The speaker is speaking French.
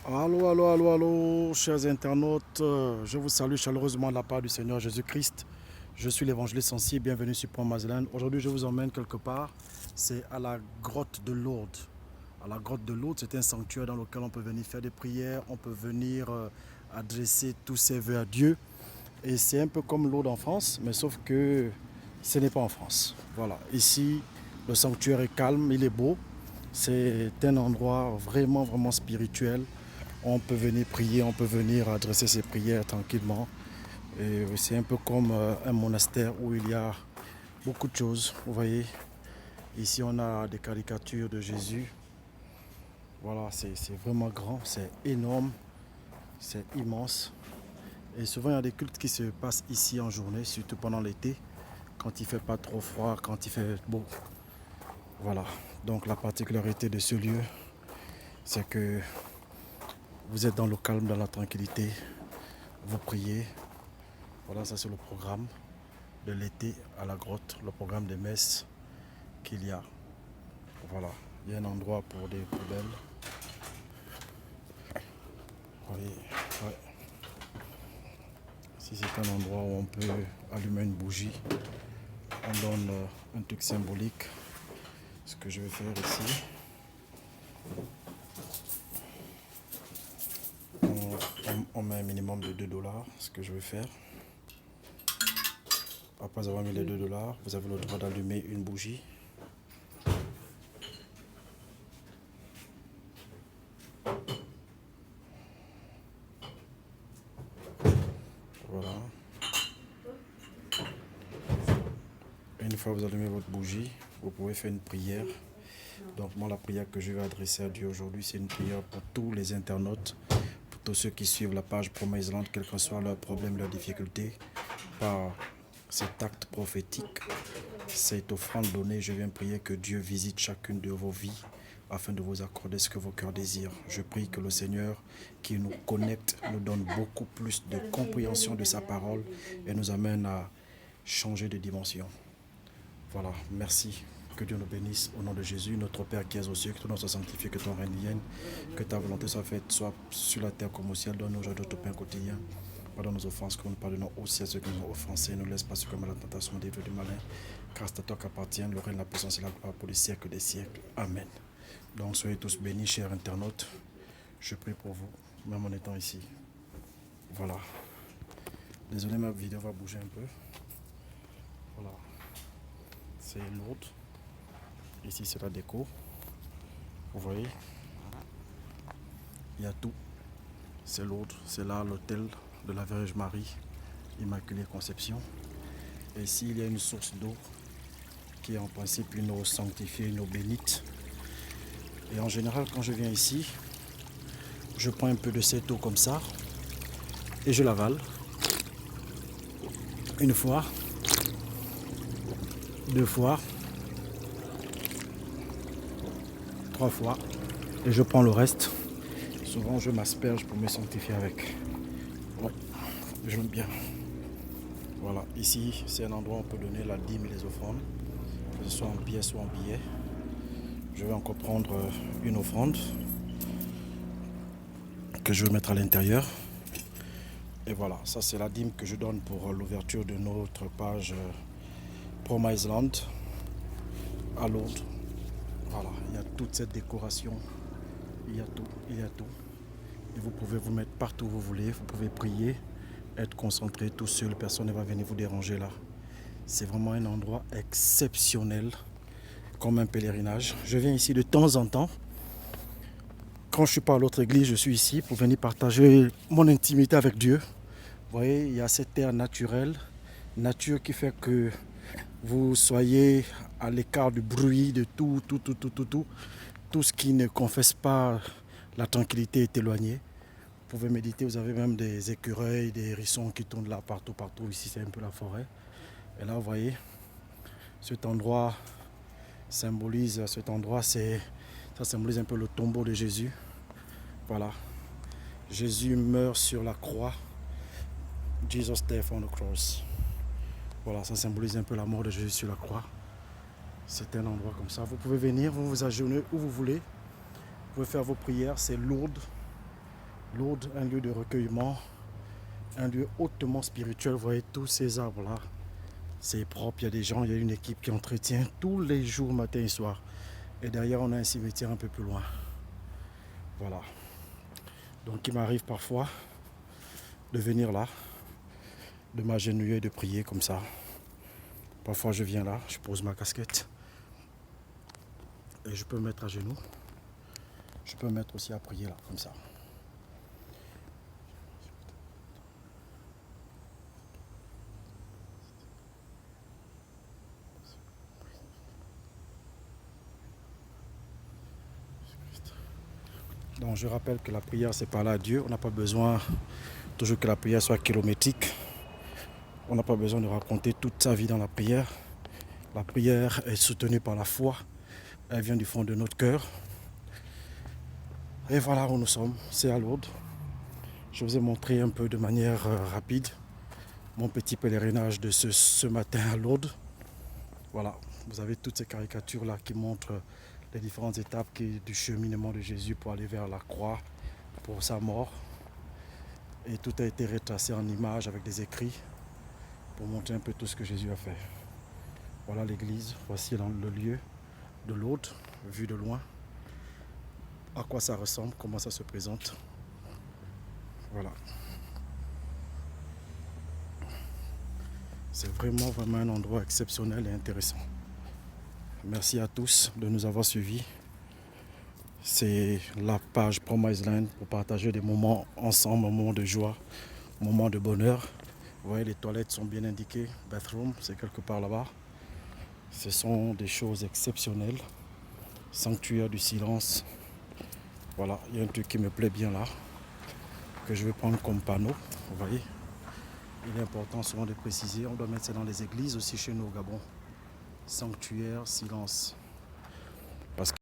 Allô, allô, allô, allô, chers internautes, je vous salue chaleureusement de la part du Seigneur Jésus-Christ. Je suis l'évangéliste Sensier, bienvenue sur Pont Mazelen. Aujourd'hui, je vous emmène quelque part, c'est à la grotte de Lourdes. À la grotte de Lourdes, c'est un sanctuaire dans lequel on peut venir faire des prières, on peut venir adresser tous ses vœux à Dieu. Et c'est un peu comme Lourdes en France, mais sauf que ce n'est pas en France. Voilà, ici, le sanctuaire est calme, il est beau. C'est un endroit vraiment, vraiment spirituel. On peut venir prier, on peut venir adresser ses prières tranquillement. Et c'est un peu comme un monastère où il y a beaucoup de choses. Vous voyez, ici on a des caricatures de Jésus. Voilà, c'est vraiment grand, c'est énorme, c'est immense. Et souvent il y a des cultes qui se passent ici en journée, surtout pendant l'été, quand il fait pas trop froid, quand il fait beau. Voilà, donc la particularité de ce lieu, c'est que vous êtes dans le calme, dans la tranquillité, vous priez. Voilà, ça c'est le programme de l'été à la grotte, le programme des messes qu'il y a. Voilà, il y a un endroit pour des poubelles. Vous voyez, ouais. Ici c'est un endroit où on peut allumer une bougie. On donne un truc symbolique. Ce que je vais faire ici, on met un minimum de 2 $. Ce que je vais faire, après avoir mis les 2 $, vous avez le droit d'allumer une bougie. Voilà. Et une fois que vous allumez votre bougie, vous pouvez faire une prière. Donc moi, la prière que je vais adresser à Dieu aujourd'hui, c'est une prière pour tous les internautes, pour tous ceux qui suivent la page Promise Land, quels que soient leurs problèmes, leurs difficultés, par cet acte prophétique, cette offrande donnée, je viens prier que Dieu visite chacune de vos vies afin de vous accorder ce que vos cœurs désirent. Je prie que le Seigneur qui nous connecte nous donne beaucoup plus de compréhension de sa parole et nous amène à changer de dimension. Voilà, merci. Que Dieu nous bénisse au nom de Jésus, notre Père qui es aux cieux, que ton nom soit sanctifié, que ton règne vienne, que ta volonté soit faite, soit sur la terre comme au ciel. Donne-nous aujourd'hui notre pain quotidien. Pardonne nos offenses, comme nous pardonnons aussi à ceux qui nous ont offensés. Ne laisse pas succomber à la tentation des vœux du malin, car c'est à toi qu'appartient le règne, la puissance et la gloire pour les siècles des siècles. Amen. Donc soyez tous bénis, chers internautes. Je prie pour vous, même en étant ici. Voilà. Désolé, ma vidéo va bouger un peu. Voilà. C'est Lourdes. Ici, c'est la déco. Vous voyez, il y a tout. C'est Lourdes. C'est là l'hôtel de la Vierge Marie, Immaculée Conception. Et ici, il y a une source d'eau qui est en principe une eau sanctifiée, une eau bénite. Et en général, quand je viens ici, je prends un peu de cette eau comme ça et je l'avale. Une fois, 2 fois, 3 fois. Et je prends le reste. Souvent, je m'asperge pour me sanctifier avec. Ouais, j'aime bien. Voilà, ici, c'est un endroit où on peut donner la dîme et les offrandes, que ce soit en pièces ou en billets. Je vais encore prendre une offrande que je vais mettre à l'intérieur. Et voilà, ça c'est la dîme que je donne pour l'ouverture de notre page Promise Land à Lourdes. Voilà, il y a toute cette décoration, il y a tout, il y a tout. Et vous pouvez vous mettre partout où vous voulez, vous pouvez prier, être concentré tout seul, personne ne va venir vous déranger là. C'est vraiment un endroit exceptionnel, comme un pèlerinage. Je viens ici de temps en temps. Quand je ne suis pas à l'autre église, je suis ici pour venir partager mon intimité avec Dieu. Vous voyez, il y a cette terre naturelle, nature qui fait que vous soyez à l'écart du bruit, de tout. Tout ce qui ne confesse pas la tranquillité est éloigné. Vous pouvez méditer, vous avez même des écureuils, des hérissons qui tournent là partout. Ici, c'est un peu la forêt. Et là, vous voyez, cet endroit symbolise, ça symbolise un peu le tombeau de Jésus. Voilà. Jésus meurt sur la croix. Jesus died on the cross. Voilà, ça symbolise un peu la mort de Jésus sur la croix. C'est un endroit comme ça. Vous pouvez venir, vous vous agenouillez où vous voulez. Vous pouvez faire vos prières, c'est Lourdes. Lourdes, un lieu de recueillement, un lieu hautement spirituel. Vous voyez tous ces arbres-là. C'est propre, il y a des gens, il y a une équipe qui entretient tous les jours, matin et soir. Et derrière, on a un cimetière un peu plus loin. Voilà. Donc il m'arrive parfois de venir là, de m'agenouiller et de prier comme ça. Parfois je viens là, je pose ma casquette et je peux me mettre à genoux. Je peux me mettre aussi à prier là, comme ça. Donc je rappelle que la prière c'est parler à Dieu. On n'a pas besoin toujours que la prière soit kilométrique. On n'a pas besoin de raconter toute sa vie dans la prière. La prière est soutenue par la foi. Elle vient du fond de notre cœur. Et voilà où nous sommes, c'est à Lourdes. Je vous ai montré un peu de manière rapide mon petit pèlerinage de ce matin à Lourdes. Voilà, vous avez toutes ces caricatures là qui montrent les différentes étapes du cheminement de Jésus pour aller vers la croix, pour sa mort. Et tout a été retracé en images avec des écrits pour montrer un peu tout ce que Jésus a fait. Voilà l'église, voici le lieu de Lourdes, vu de loin. À quoi ça ressemble, comment ça se présente. Voilà. C'est vraiment un endroit exceptionnel et intéressant. Merci à tous de nous avoir suivis. C'est la page Promised Land pour partager des moments ensemble, moments de joie, moments de bonheur. Vous voyez, les toilettes sont bien indiquées. Bathroom, c'est quelque part là-bas. Ce sont des choses exceptionnelles. Sanctuaire du silence. Voilà, il y a un truc qui me plaît bien là, que je vais prendre comme panneau. Vous voyez, il est important souvent de préciser. On doit mettre ça dans les églises aussi chez nous au Gabon. Sanctuaire, silence. Parce que